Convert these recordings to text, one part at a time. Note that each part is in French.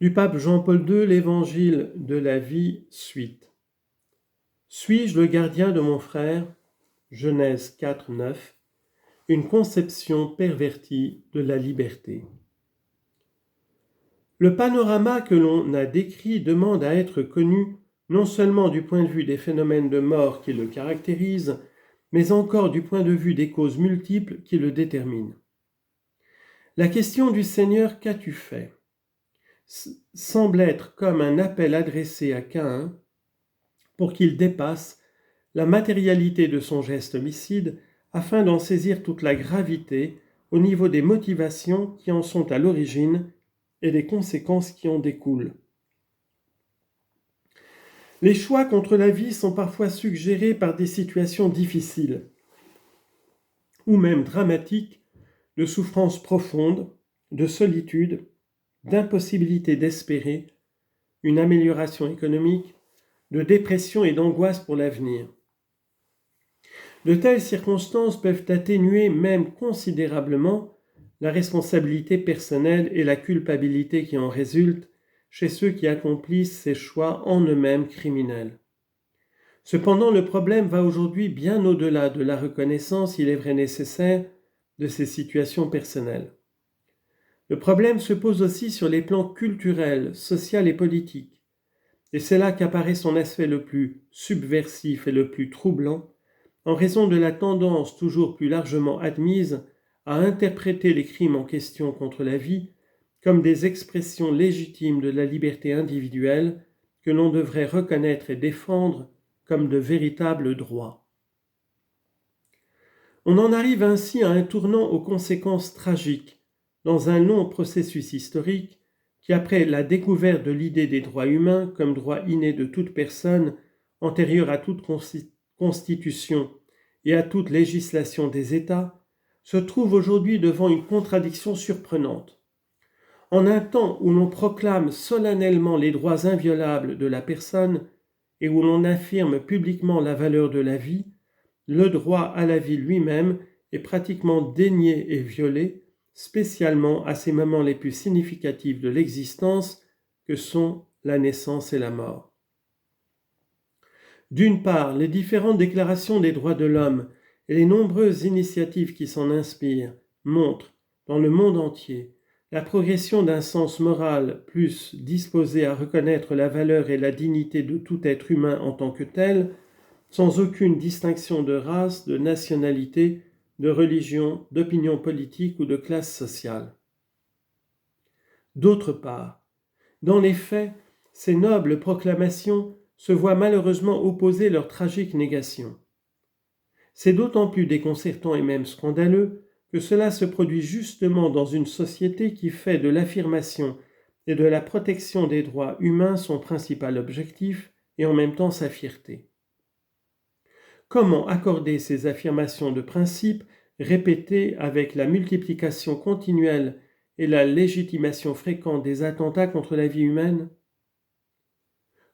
Du pape Jean-Paul II, l'Évangile de la vie, suite. Suis-je le gardien de mon frère ? Genèse 4, 9. Une conception pervertie de la liberté. Le panorama que l'on a décrit demande à être connu non seulement du point de vue des phénomènes de mort qui le caractérisent, mais encore du point de vue des causes multiples qui le déterminent. La question du Seigneur « Qu'as-tu fait ?» semble être comme un appel adressé à Caïn pour qu'il dépasse la matérialité de son geste homicide afin d'en saisir toute la gravité au niveau des motivations qui en sont à l'origine et des conséquences qui en découlent. Les choix contre la vie sont parfois suggérés par des situations difficiles ou même dramatiques, de souffrance profonde, de solitude, d'impossibilité d'espérer une amélioration économique, de dépression et d'angoisse pour l'avenir. De telles circonstances peuvent atténuer même considérablement la responsabilité personnelle et la culpabilité qui en résultent chez ceux qui accomplissent ces choix en eux-mêmes criminels. Cependant, le problème va aujourd'hui bien au-delà de la reconnaissance, il est vrai nécessaire, de ces situations personnelles. Le problème se pose aussi sur les plans culturels, social et politique. Et c'est là qu'apparaît son aspect le plus subversif et le plus troublant, en raison de la tendance toujours plus largement admise à interpréter les crimes en question contre la vie comme des expressions légitimes de la liberté individuelle que l'on devrait reconnaître et défendre comme de véritables droits. On en arrive ainsi à un tournant aux conséquences tragiques dans un long processus historique qui, après la découverte de l'idée des droits humains comme droit inné de toute personne, antérieure à toute constitution et à toute législation des États, se trouve aujourd'hui devant une contradiction surprenante. En un temps où l'on proclame solennellement les droits inviolables de la personne et où l'on affirme publiquement la valeur de la vie, le droit à la vie lui-même est pratiquement dénié et violé, spécialement à ces moments les plus significatifs de l'existence que sont la naissance et la mort. D'une part, les différentes déclarations des droits de l'homme et les nombreuses initiatives qui s'en inspirent montrent, dans le monde entier, la progression d'un sens moral plus disposé à reconnaître la valeur et la dignité de tout être humain en tant que tel, sans aucune distinction de race, de nationalité, de religion, d'opinion politique ou de classe sociale. D'autre part, dans les faits, ces nobles proclamations se voient malheureusement opposer leur tragique négation. C'est d'autant plus déconcertant et même scandaleux que cela se produit justement dans une société qui fait de l'affirmation et de la protection des droits humains son principal objectif et en même temps sa fierté. Comment accorder ces affirmations de principe répétées avec la multiplication continuelle et la légitimation fréquente des attentats contre la vie humaine ?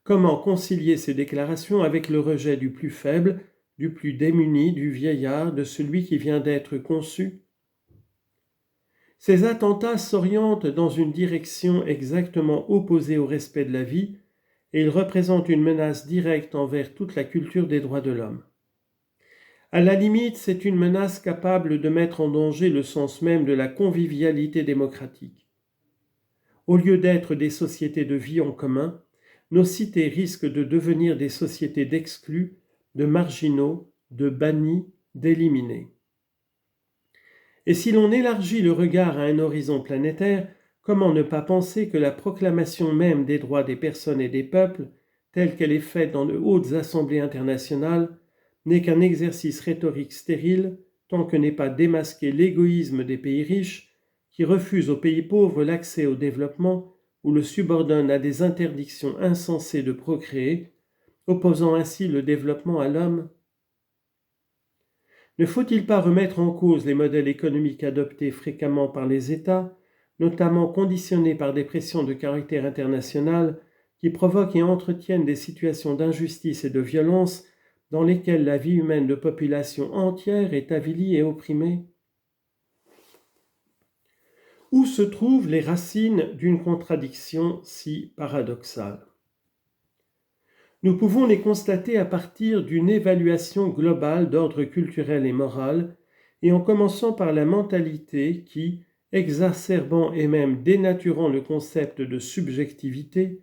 Comment concilier ces déclarations avec le rejet du plus faible, du plus démuni, du vieillard, de celui qui vient d'être conçu ? Ces attentats s'orientent dans une direction exactement opposée au respect de la vie et ils représentent une menace directe envers toute la culture des droits de l'homme. À la limite, c'est une menace capable de mettre en danger le sens même de la convivialité démocratique. Au lieu d'être des sociétés de vie en commun, nos cités risquent de devenir des sociétés d'exclus, de marginaux, de bannis, d'éliminés. Et si l'on élargit le regard à un horizon planétaire, comment ne pas penser que la proclamation même des droits des personnes et des peuples, telle qu'elle est faite dans de hautes assemblées internationales, n'est qu'un exercice rhétorique stérile tant que n'est pas démasqué l'égoïsme des pays riches qui refusent aux pays pauvres l'accès au développement ou le subordonnent à des interdictions insensées de procréer, opposant ainsi le développement à l'homme. Ne faut-il pas remettre en cause les modèles économiques adoptés fréquemment par les États, notamment conditionnés par des pressions de caractère international qui provoquent et entretiennent des situations d'injustice et de violence dans lesquelles la vie humaine de populations entières est avilie et opprimée ? Où se trouvent les racines d'une contradiction si paradoxale? Nous pouvons les constater à partir d'une évaluation globale d'ordre culturel et moral, et en commençant par la mentalité qui, exacerbant et même dénaturant le concept de subjectivité,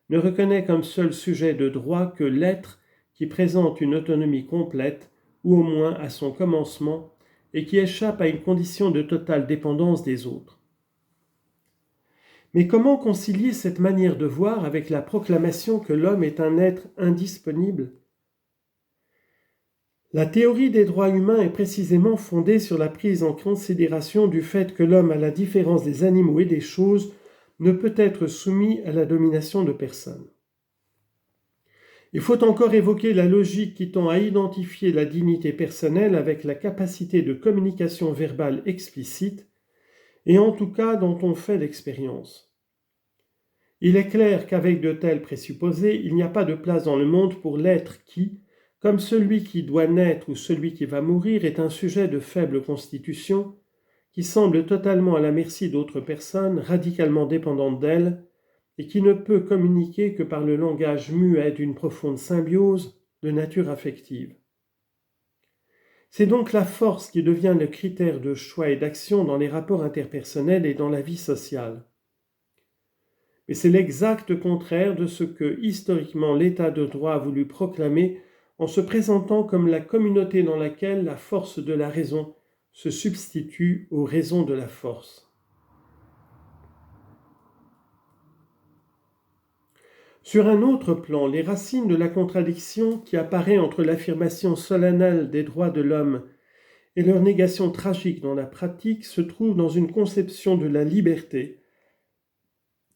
ne reconnaît comme seul sujet de droit que l'être qui présente une autonomie complète, ou au moins à son commencement, et qui échappe à une condition de totale dépendance des autres. Mais comment concilier cette manière de voir avec la proclamation que l'homme est un être indisponible? La théorie des droits humains est précisément fondée sur la prise en considération du fait que l'homme, à la différence des animaux et des choses, ne peut être soumis à la domination de personne. Il faut encore évoquer la logique qui tend à identifier la dignité personnelle avec la capacité de communication verbale explicite, et en tout cas dont on fait l'expérience. Il est clair qu'avec de tels présupposés, il n'y a pas de place dans le monde pour l'être qui, comme celui qui doit naître ou celui qui va mourir, est un sujet de faible constitution, qui semble totalement à la merci d'autres personnes, radicalement dépendantes d'elles, et qui ne peut communiquer que par le langage muet d'une profonde symbiose de nature affective. C'est donc la force qui devient le critère de choix et d'action dans les rapports interpersonnels et dans la vie sociale. Mais c'est l'exact contraire de ce que, historiquement, l'État de droit a voulu proclamer en se présentant comme la communauté dans laquelle la force de la raison se substitue aux raisons de la force. Sur un autre plan, les racines de la contradiction qui apparaît entre l'affirmation solennelle des droits de l'homme et leur négation tragique dans la pratique se trouvent dans une conception de la liberté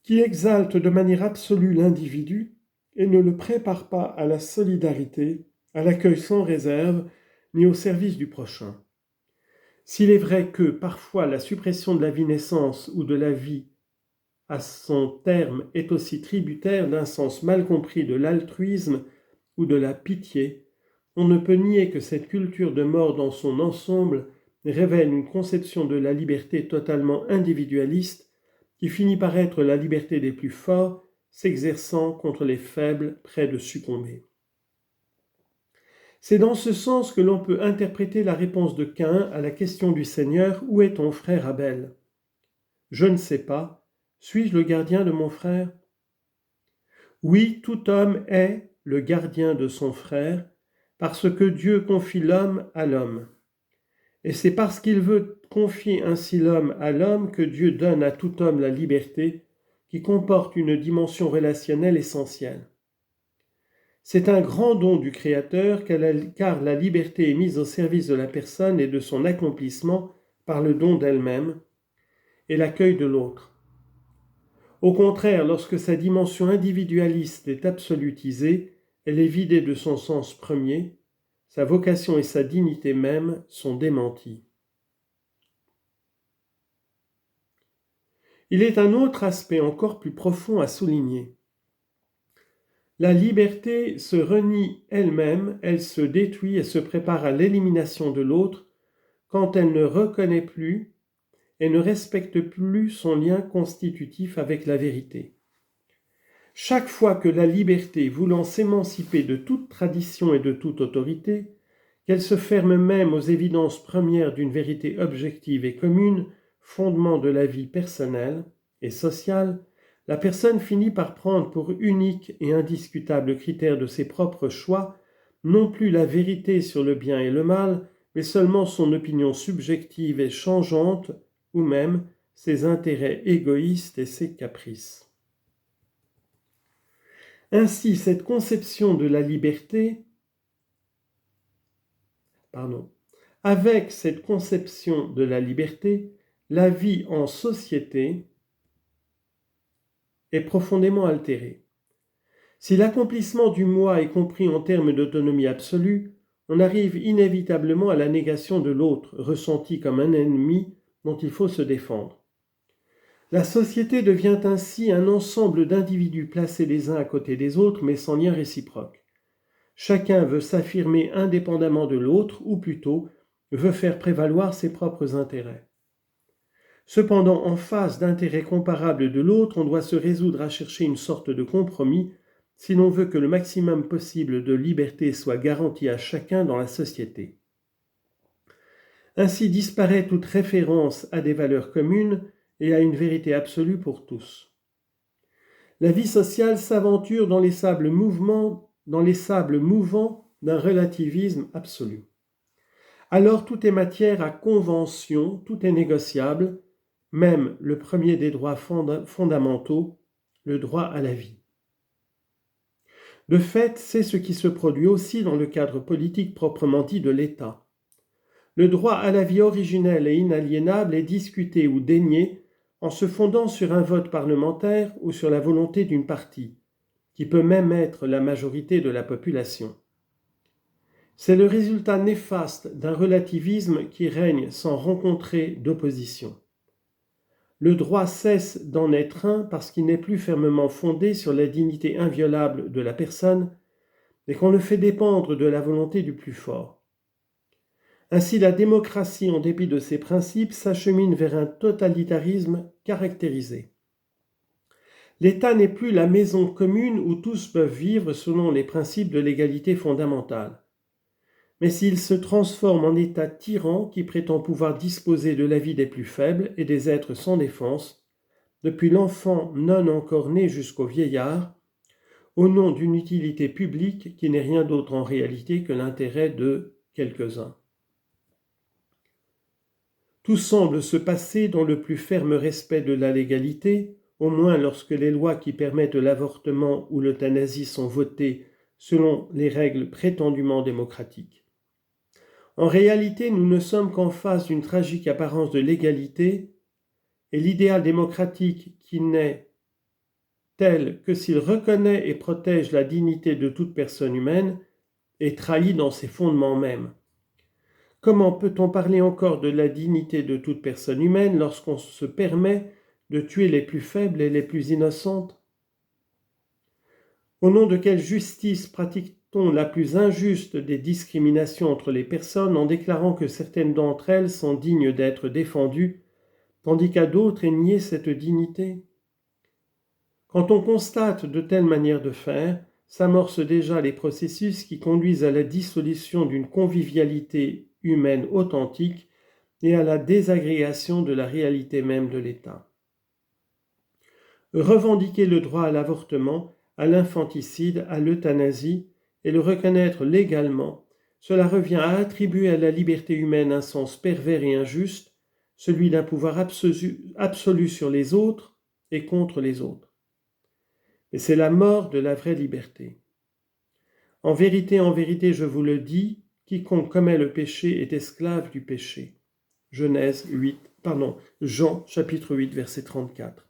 qui exalte de manière absolue l'individu et ne le prépare pas à la solidarité, à l'accueil sans réserve, ni au service du prochain. S'il est vrai que, parfois, la suppression de la vie-naissance ou de la vie à son terme est aussi tributaire d'un sens mal compris de l'altruisme ou de la pitié, on ne peut nier que cette culture de mort dans son ensemble révèle une conception de la liberté totalement individualiste qui finit par être la liberté des plus forts, s'exerçant contre les faibles près de succomber. C'est dans ce sens que l'on peut interpréter la réponse de Caïn à la question du Seigneur « Où est ton frère Abel ?» « Je ne sais pas. Suis-je le gardien de mon frère ?» Oui, tout homme est le gardien de son frère, parce que Dieu confie l'homme à l'homme. Et c'est parce qu'il veut confier ainsi l'homme à l'homme que Dieu donne à tout homme la liberté, qui comporte une dimension relationnelle essentielle. C'est un grand don du Créateur, car la liberté est mise au service de la personne et de son accomplissement par le don d'elle-même et l'accueil de l'autre. Au contraire, lorsque sa dimension individualiste est absolutisée, elle est vidée de son sens premier, sa vocation et sa dignité même sont démenties. Il est un autre aspect encore plus profond à souligner. La liberté se renie elle-même, elle se détruit et se prépare à l'élimination de l'autre quand elle ne reconnaît plus et ne respecte plus son lien constitutif avec la vérité. Chaque fois que la liberté, voulant s'émanciper de toute tradition et de toute autorité, qu'elle se ferme même aux évidences premières d'une vérité objective et commune, fondement de la vie personnelle et sociale, la personne finit par prendre pour unique et indiscutable critère de ses propres choix, non plus la vérité sur le bien et le mal, mais seulement son opinion subjective et changeante, ou même ses intérêts égoïstes et ses caprices. Ainsi, cette conception de la liberté, avec cette conception de la liberté, la vie en société est profondément altérée. Si l'accomplissement du moi est compris en termes d'autonomie absolue, on arrive inévitablement à la négation de l'autre, ressenti comme un ennemi dont il faut se défendre. La société devient ainsi un ensemble d'individus placés les uns à côté des autres, mais sans lien réciproque. Chacun veut s'affirmer indépendamment de l'autre, ou plutôt veut faire prévaloir ses propres intérêts. Cependant, en face d'intérêts comparables de l'autre, on doit se résoudre à chercher une sorte de compromis si l'on veut que le maximum possible de liberté soit garanti à chacun dans la société. Ainsi disparaît toute référence à des valeurs communes et à une vérité absolue pour tous. La vie sociale s'aventure dans les sables mouvants d'un relativisme absolu. Alors tout est matière à convention, tout est négociable, même le premier des droits fondamentaux, le droit à la vie. De fait, c'est ce qui se produit aussi dans le cadre politique proprement dit de l'État. Le droit à la vie originelle et inaliénable est discuté ou dénié en se fondant sur un vote parlementaire ou sur la volonté d'une partie, qui peut même être la majorité de la population. C'est le résultat néfaste d'un relativisme qui règne sans rencontrer d'opposition. Le droit cesse d'en être un parce qu'il n'est plus fermement fondé sur la dignité inviolable de la personne et qu'on le fait dépendre de la volonté du plus fort. Ainsi, la démocratie, en dépit de ses principes, s'achemine vers un totalitarisme caractérisé. L'État n'est plus la maison commune où tous peuvent vivre selon les principes de l'égalité fondamentale. Mais s'il se transforme en État tyran qui prétend pouvoir disposer de la vie des plus faibles et des êtres sans défense, depuis l'enfant non encore né jusqu'au vieillard, au nom d'une utilité publique qui n'est rien d'autre en réalité que l'intérêt de quelques-uns. Tout semble se passer dans le plus ferme respect de la légalité, au moins lorsque les lois qui permettent l'avortement ou l'euthanasie sont votées selon les règles prétendument démocratiques. En réalité, nous ne sommes qu'en face d'une tragique apparence de l'égalité, et l'idéal démocratique qui n'est tel que s'il reconnaît et protège la dignité de toute personne humaine est trahi dans ses fondements mêmes. Comment peut-on parler encore de la dignité de toute personne humaine lorsqu'on se permet de tuer les plus faibles et les plus innocentes ? Au nom de quelle justice pratique-t-on la plus injuste des discriminations entre les personnes en déclarant que certaines d'entre elles sont dignes d'être défendues, tandis qu'à d'autres est niée cette dignité ? Quand on constate de telles manières de faire, s'amorcent déjà les processus qui conduisent à la dissolution d'une convivialité humaine authentique et à la désagrégation de la réalité même de l'État. Revendiquer le droit à l'avortement, à l'infanticide, à l'euthanasie et le reconnaître légalement, cela revient à attribuer à la liberté humaine un sens pervers et injuste, celui d'un pouvoir absolu sur les autres et contre les autres. Et c'est la mort de la vraie liberté. En vérité, je vous le dis, quiconque commet le péché est esclave du péché. Jean chapitre 8, verset 34.